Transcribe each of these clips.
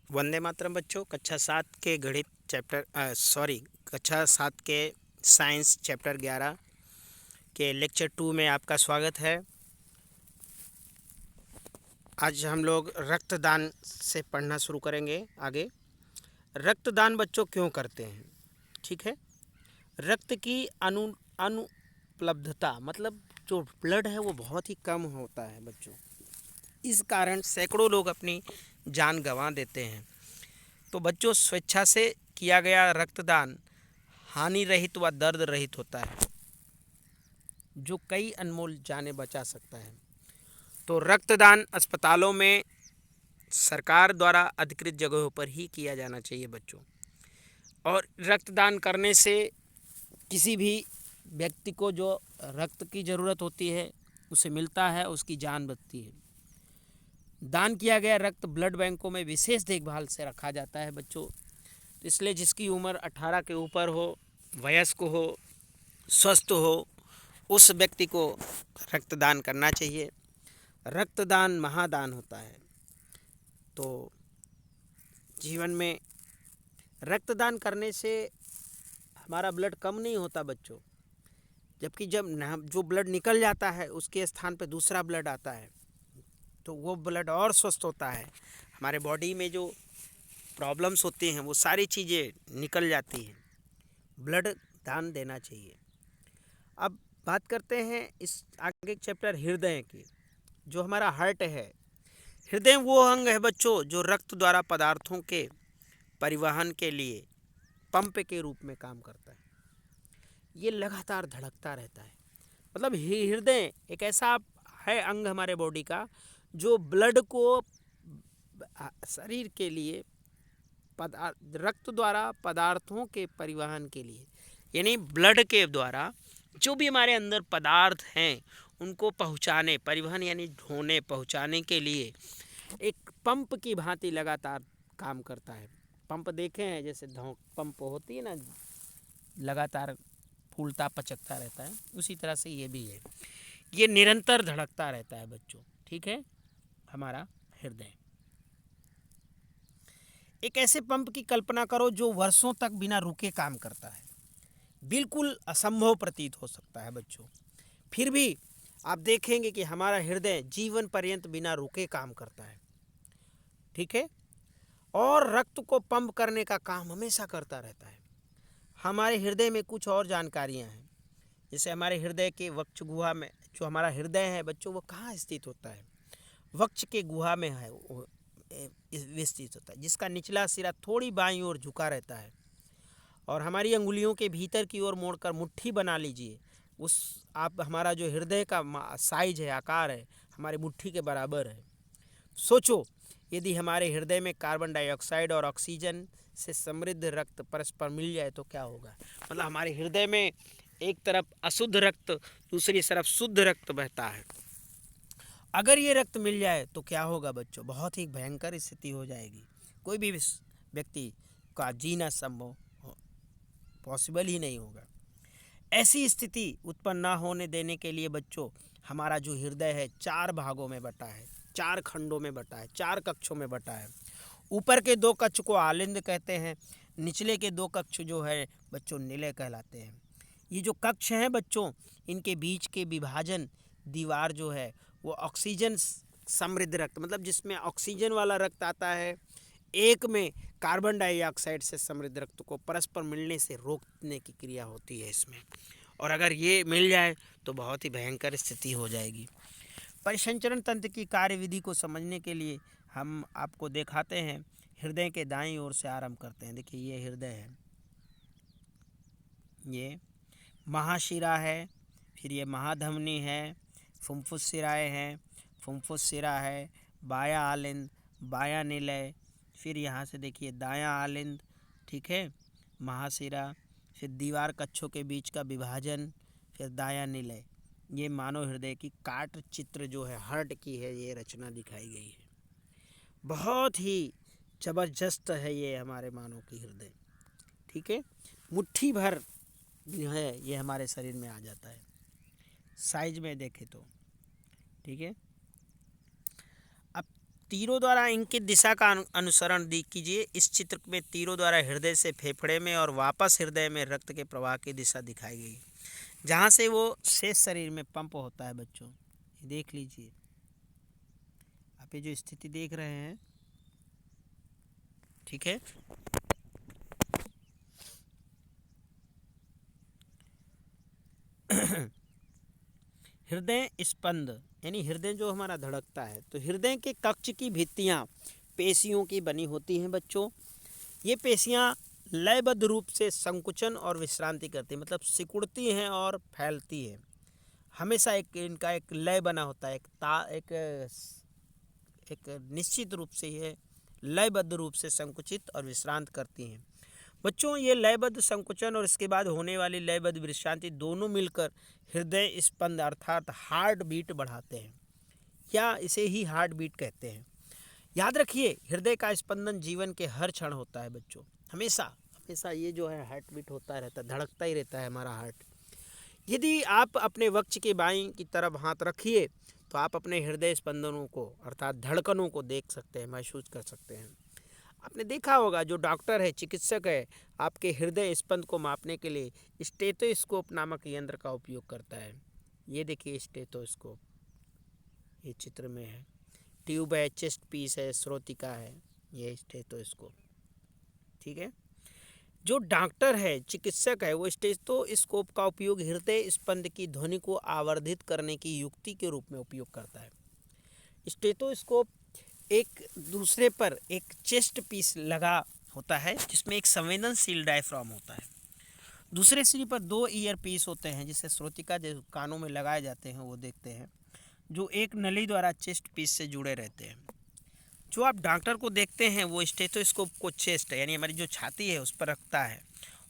वंदे मातरम बच्चों। कक्षा 7 के गणित कक्षा 7 के साइंस चैप्टर 11 के लेक्चर 2 में आपका स्वागत है। आज हम लोग रक्तदान से पढ़ना शुरू करेंगे। आगे रक्तदान बच्चों क्यों करते हैं, ठीक है। रक्त की अनुपलब्धता मतलब जो ब्लड है वो बहुत ही कम होता है बच्चों। इस कारण सैकड़ों लोग अपनी जान गंवा देते हैं। तो बच्चों, स्वेच्छा से किया गया रक्तदान हानि रहित व दर्द रहित होता है, जो कई अनमोल जानें बचा सकता है। तो रक्तदान अस्पतालों में सरकार द्वारा अधिकृत जगहों पर ही किया जाना चाहिए बच्चों। और रक्तदान करने से किसी भी व्यक्ति को जो रक्त की ज़रूरत होती है उसे मिलता है, उसकी जान बचती है। दान किया गया रक्त ब्लड बैंकों में विशेष देखभाल से रखा जाता है बच्चों। तो इसलिए जिसकी उम्र 18 के ऊपर हो, वयस्क हो, स्वस्थ हो, उस व्यक्ति को रक्तदान करना चाहिए। रक्तदान महादान होता है। तो जीवन में रक्तदान करने से हमारा ब्लड कम नहीं होता बच्चों, जबकि जब जो ब्लड निकल जाता है उसके स्थान पर दूसरा ब्लड आता है तो वो ब्लड और स्वस्थ होता है। हमारे बॉडी में जो प्रॉब्लम्स होती हैं वो सारी चीज़ें निकल जाती हैं। ब्लड दान देना चाहिए। अब बात करते हैं इस आगे चैप्टर हृदय की। जो हमारा हार्ट है, हृदय वो अंग है बच्चों जो रक्त द्वारा पदार्थों के परिवहन के लिए पंप के रूप में काम करता है। ये लगातार धड़कता रहता है। मतलब हृदय एक ऐसा है अंग हमारे बॉडी का जो ब्लड को शरीर के लिए रक्त द्वारा पदार्थों के परिवहन के लिए, यानी ब्लड के द्वारा जो भी हमारे अंदर पदार्थ हैं उनको पहुंचाने, परिवहन यानी ढोने पहुंचाने के लिए एक पंप की भांति लगातार काम करता है। पंप देखे हैं, जैसे पंप होती है ना, लगातार फूलता पचकता रहता है, उसी तरह से ये भी है। ये निरंतर धड़कता रहता है बच्चों, ठीक है। हमारा हृदय एक ऐसे पंप की कल्पना करो जो वर्षों तक बिना रुके काम करता है। बिल्कुल असंभव प्रतीत हो सकता है बच्चों, फिर भी आप देखेंगे कि हमारा हृदय जीवन पर्यंत बिना रुके काम करता है, ठीक है। और रक्त को पंप करने का काम हमेशा करता रहता है। हमारे हृदय में कुछ और जानकारियां हैं। जैसे हमारे हृदय के वक्ष गुहा में जो हमारा हृदय है बच्चों, वो कहाँ स्थित होता है? वक्ष के गुहा में है वो स्थित होता है, जिसका निचला सिरा थोड़ी बाईं ओर झुका रहता है। और हमारी अंगुलियों के भीतर की ओर मोड़कर मुट्ठी बना लीजिए। आप हमारा जो हृदय का साइज है, आकार है, हमारी मुट्ठी के बराबर है। सोचो, यदि हमारे हृदय में कार्बन डाइऑक्साइड और ऑक्सीजन से समृद्ध रक्त परस्पर मिल जाए तो क्या होगा? मतलब हमारे हृदय में एक तरफ अशुद्ध रक्त, दूसरी तरफ शुद्ध रक्त बहता है। अगर ये रक्त मिल जाए तो क्या होगा बच्चों? बहुत ही भयंकर स्थिति हो जाएगी। कोई भी व्यक्ति का जीना संभव पॉसिबल ही नहीं होगा। ऐसी स्थिति उत्पन्न ना होने देने के लिए बच्चों, हमारा जो हृदय है 4 भागों में बटा है, 4 खंडों में बटा है, 4 कक्षों में बटा है। ऊपर के 2 कक्ष को आलिंद कहते हैं, निचले के 2 कक्ष जो है बच्चों निलय कहलाते हैं। ये जो कक्ष हैं बच्चों, इनके बीच के विभाजन दीवार जो है वो ऑक्सीजन समृद्ध रक्त, मतलब जिसमें ऑक्सीजन वाला रक्त आता है, एक में कार्बन डाइऑक्साइड से समृद्ध रक्त को परस्पर मिलने से रोकने की क्रिया होती है इसमें। और अगर ये मिल जाए तो बहुत ही भयंकर स्थिति हो जाएगी। परिसंचरण तंत्र की कार्यविधि को समझने के लिए हम आपको दिखाते हैं। हृदय के दाईं ओर से आरंभ करते हैं। देखिए, ये हृदय है, ये महाशिरा है, फिर ये महाधमनी है, फुफ्फुस सिराएँ हैं, फुफ्फुस सिरा है, बायां आलिंद, बायां निलय, फिर यहाँ से देखिए दायां आलिंद, ठीक है, महाशिरा, फिर दीवार कक्षों के बीच का विभाजन, फिर दायां निलय। ये मानव हृदय की काट चित्र जो है हार्ट की है, ये रचना दिखाई गई है। बहुत ही जबरदस्त है ये हमारे मानव की हृदय, ठीक है। मुट्ठी भर जो है ये हमारे शरीर में आ जाता है साइज में देखें तो, ठीक है। अब तीरों द्वारा इंकित दिशा का अनुसरण कीजिए। इस चित्र में तीरों द्वारा हृदय से फेफड़े में और वापस हृदय में रक्त के प्रवाह की दिशा दिखाई गई, जहाँ से वो शेष शरीर में पंप होता है। बच्चों देख लीजिए, आप ये जो स्थिति देख रहे हैं, ठीक है। हृदय स्पंद यानी हृदय जो हमारा धड़कता है, तो हृदय के कक्ष की भित्तियां पेशियों की बनी होती हैं। बच्चों ये पेशियां लयबद्ध रूप से संकुचन और विश्रांति करती हैं, मतलब सिकुड़ती हैं और फैलती हैं। हमेशा इनका एक लय बना होता है, एक निश्चित रूप से ये लयबद्ध रूप से संकुचित और विश्रांत करती हैं। बच्चों ये लयबद्ध संकुचन और इसके बाद होने वाली लयबद्ध विश्रांति दोनों मिलकर हृदय स्पंद अर्थात हार्ट बीट बढ़ाते हैं, या इसे ही हार्ट बीट कहते हैं। याद रखिए, हृदय का स्पंदन जीवन के हर क्षण होता है। बच्चों हमेशा हमेशा ये जो है हार्ट बीट होता रहता है, धड़कता ही रहता है हमारा हार्ट। यदि आप अपने वक्ष के बाईं की तरफ हाथ रखिए तो आप अपने हृदय स्पंदनों को अर्थात धड़कनों को देख सकते हैं, महसूस कर सकते हैं। आपने देखा होगा जो डॉक्टर है, चिकित्सक है, आपके हृदय स्पंद को मापने के लिए स्टेथोस्कोप नामक यंत्र का उपयोग करता है। ये देखिए स्टेथोस्कोप, ये चित्र में है, ट्यूब है, चेस्ट पीस है, श्रोतिका है, ये स्टेथोस्कोप, ठीक है। जो डॉक्टर है, चिकित्सक है, वो स्टेथोस्कोप का उपयोग हृदय स्पंद की ध्वनि को आवर्धित करने की युक्ति के रूप में उपयोग करता है। स्टेथोस्कोप एक दूसरे पर एक चेस्ट पीस लगा होता है जिसमें एक संवेदनशील डायफ्राम होता है। दूसरे सिरे पर 2 ईयर पीस होते हैं जिसे श्रोतिका जो कानों में लगाए जाते हैं वो देखते हैं, जो एक नली द्वारा चेस्ट पीस से जुड़े रहते हैं। जो आप डॉक्टर को देखते हैं वो स्टेथोस्कोप को चेस्ट यानी हमारी जो छाती है उस पर रखता है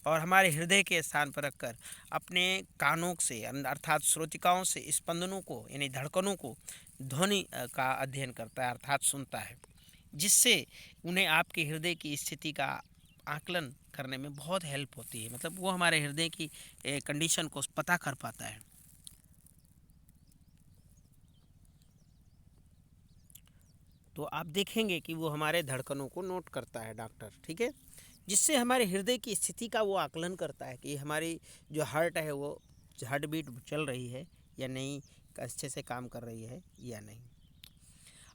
और हमारे हृदय के स्थान पर रखकर अपने कानों से अर्थात श्रोतिकाओं से स्पंदनों को यानी धड़कनों को ध्वनि का अध्ययन करता है अर्थात सुनता है, जिससे उन्हें आपके हृदय की स्थिति का आकलन करने में बहुत हेल्प होती है। मतलब वो हमारे हृदय की कंडीशन को पता कर पाता है। तो आप देखेंगे कि वो हमारे धड़कनों को नोट करता है डॉक्टर, ठीक है, जिससे हमारे हृदय की स्थिति का वो आकलन करता है कि हमारी जो हार्ट है वो हार्ट बीट चल रही है या नहीं, अच्छे से काम कर रही है या नहीं।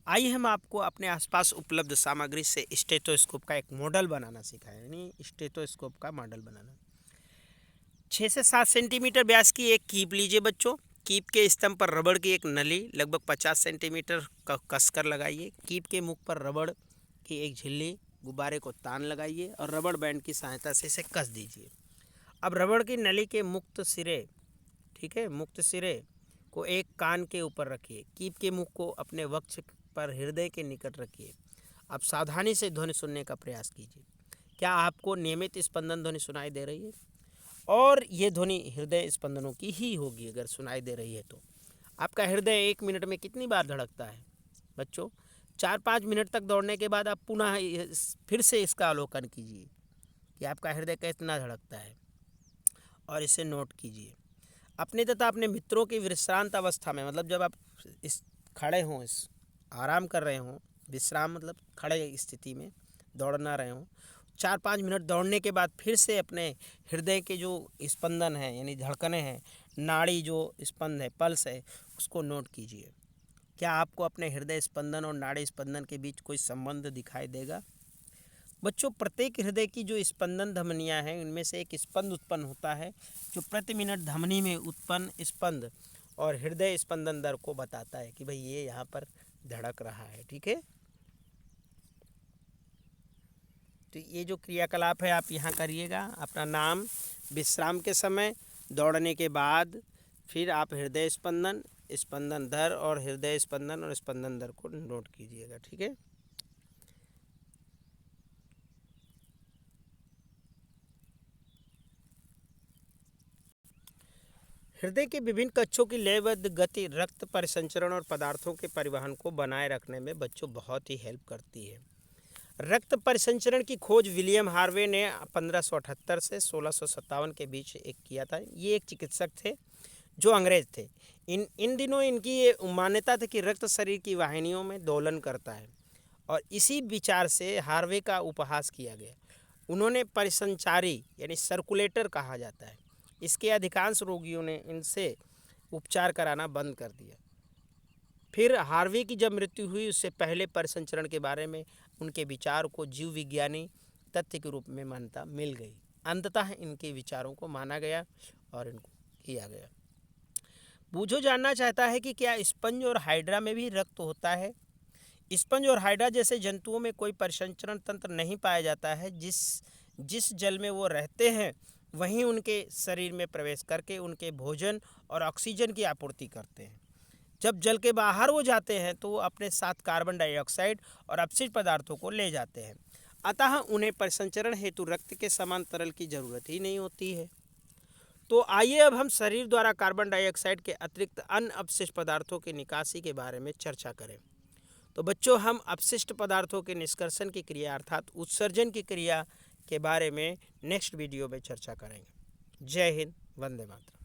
आइए हम आपको अपने आसपास उपलब्ध सामग्री से स्टेथोस्कोप का एक मॉडल बनाना सिखाएं, यानी स्टेथोस्कोप का मॉडल बनाना। 6 से 7 सेंटीमीटर व्यास की एक कीप लीजिए बच्चों। कीप के स्तंभ पर रबड़ की एक नली लगभग 50 सेंटीमीटर का कसकर लगाइए। कीप के मुख पर रबड़ की एक झिल्ली गुब्बारे को तान लगाइए और रबड़ बैंड की सहायता से इसे कस दीजिए। अब रबड़ की नली के मुक्त सिरे, ठीक है, मुक्त सिरे को एक कान के ऊपर रखिए। कीप के मुख को अपने वक्ष पर हृदय के निकट रखिए। अब सावधानी से ध्वनि सुनने का प्रयास कीजिए। क्या आपको नियमित स्पंदन ध्वनि सुनाई दे रही है? और ये ध्वनि हृदय स्पंदनों की ही होगी अगर सुनाई दे रही है तो। आपका हृदय 1 मिनट में कितनी बार धड़कता है बच्चों? 4-5 मिनट तक दौड़ने के बाद आप पुनः फिर से इसका अवलोकन कीजिए कि आपका हृदय कितना धड़कता है और इसे नोट कीजिए। अपने तथा अपने मित्रों की विश्रांत अवस्था में, मतलब जब आप इस खड़े हों, इस आराम कर रहे हों, विश्राम मतलब खड़े स्थिति में दौड़ ना रहे हों, 4-5 मिनट दौड़ने के बाद फिर से अपने हृदय के जो स्पंदन है यानी धड़कनें हैं, नाड़ी जो स्पंद है, पल्स है, उसको नोट कीजिए। क्या आपको अपने हृदय स्पंदन और नाड़ी स्पंदन के बीच कोई संबंध दिखाई देगा? बच्चों प्रत्येक हृदय की जो स्पंदन धमनियां हैं उनमें से एक स्पंद उत्पन्न होता है जो प्रति मिनट धमनी में उत्पन्न स्पंद और हृदय स्पंदन दर को बताता है कि भाई ये यहाँ पर धड़क रहा है, ठीक है। तो ये जो क्रियाकलाप है आप यहाँ करिएगा। अपना नाम, विश्राम के समय, दौड़ने के बाद, फिर आप हृदय स्पंदन, स्पंदन दर और हृदय स्पंदन और स्पंदन दर को नोट कीजिएगा, ठीक है। हृदय के विभिन्न कक्षों की लयबद्ध गति रक्त परिसंचरण और पदार्थों के परिवहन को बनाए रखने में बच्चों बहुत ही हेल्प करती है। रक्त परिसंचरण की खोज विलियम हार्वे ने 1578 से 1657 के बीच किया था। ये एक चिकित्सक थे जो अंग्रेज थे। इन दिनों इनकी ये मान्यता थी कि रक्त शरीर की वाहिनियों में दोलन करता है। और इसी विचार से हार्वे का उपहास किया गया। उन्होंने परिसंचारी यानी सर्कुलेटर कहा जाता है, इसके अधिकांश रोगियों ने इनसे उपचार कराना बंद कर दिया। फिर हार्वे की जब मृत्यु हुई उससे पहले परिसंचरण के बारे में उनके विचार को जीव विज्ञानी तथ्य के रूप में मान्यता मिल गई। अंततः इनके विचारों को माना गया और इनको किया गया। बूझो जानना चाहता है कि क्या स्पंज और हाइड्रा में भी रक्त होता है। स्पंज और हाइड्रा जैसे जंतुओं में कोई परिसंचरण तंत्र नहीं पाया जाता है। जिस जल में वो रहते हैं वहीं उनके शरीर में प्रवेश करके उनके भोजन और ऑक्सीजन की आपूर्ति करते हैं। जब जल के बाहर वो जाते हैं तो वो अपने साथ कार्बन डाइऑक्साइड और अपशिष्ट पदार्थों को ले जाते हैं। अतः उन्हें परिसंचरण हेतु रक्त के समान तरल की जरूरत ही नहीं होती है। तो आइए अब हम शरीर द्वारा कार्बन डाइऑक्साइड के अतिरिक्त अन्य अपशिष्ट पदार्थों की निकासी के बारे में चर्चा करें। तो बच्चों, हम अपशिष्ट पदार्थों के निष्कर्षण की क्रिया अर्थात उत्सर्जन की क्रिया के बारे में नेक्स्ट वीडियो में चर्चा करेंगे। जय हिंद, वंदे मातरम।